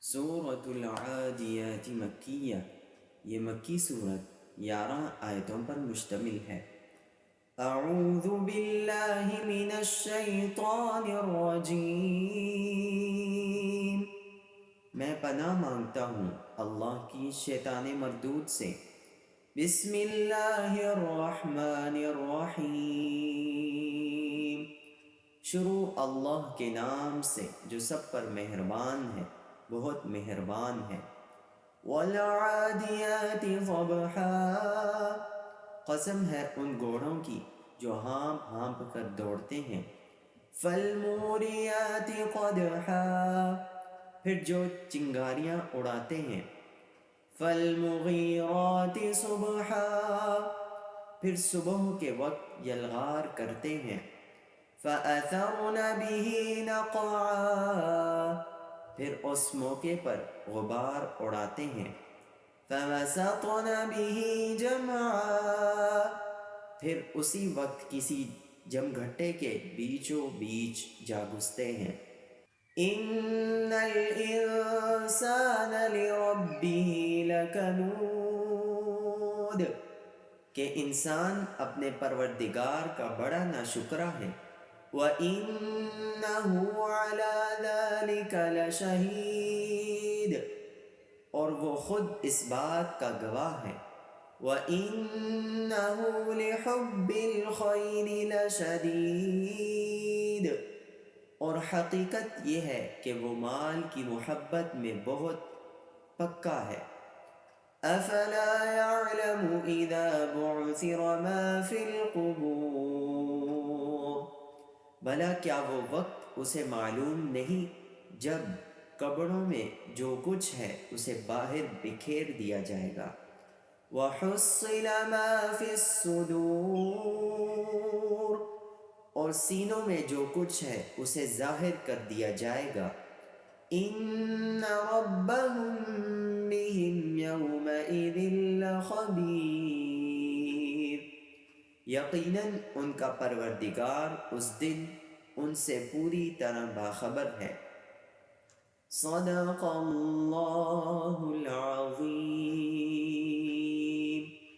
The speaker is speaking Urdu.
سورۃ العادیات مکیہ، یہ مکی صورت 11 آیتوں پر مشتمل ہے۔ اعوذ باللہ من الشیطان الرجیم، میں پناہ مانگتا ہوں اللہ کی شیطان مردود سے۔ بسم اللہ الرحمن الرحیم، شروع اللہ کے نام سے جو سب پر مہربان ہے، بہت مہربان ہے۔ والعادیات ضبحا، قسم ہے ان گھوڑوں کی جو ہانپ ہانپ کر دوڑتے ہیں۔ فالموریات قدحا، پھر جو چنگاریاں اڑاتے ہیں۔ فالمغیرات صبحا، پھر صبح کے وقت یلغار کرتے ہیں۔ فأثرن به نقعا، پھر اس موقع پر غبار اڑاتے ہیں۔ فوسطن به جمعا، پھر اسی وقت کسی جمگھٹے کے بیچوں بیچ جا گھستے ہیں۔ ان الانسان لربه لکنود، کہ انسان اپنے پروردگار کا بڑا ناشکرا ہے۔ وَإِنَّهُ عَلَى ذَلِكَ لَشَهِيدٌ، اور وہ خود اس بات کا گواہ ہے۔ وَإِنَّهُ لِحُبِّ الْخَيْرِ لَشَدِيدٌ، اور حقیقت یہ ہے کہ وہ مال کی محبت میں بہت پکا ہے۔ افلا يعلم اذا بعثر ما في القبور، بھلا کیا وہ وقت اسے معلوم نہیں جب قبروں میں جو کچھ ہے اسے باہر بکھیر دیا جائے گا۔ وحصل ما في الصدور، اور سینوں میں جو کچھ ہے اسے ظاہر کر دیا جائے گا۔ ان ربهم بهم یومئذ لخبیر، یقیناً ان کا پروردگار اس دن ان سے پوری طرح باخبر ہے۔ صدق اللہ العظیم۔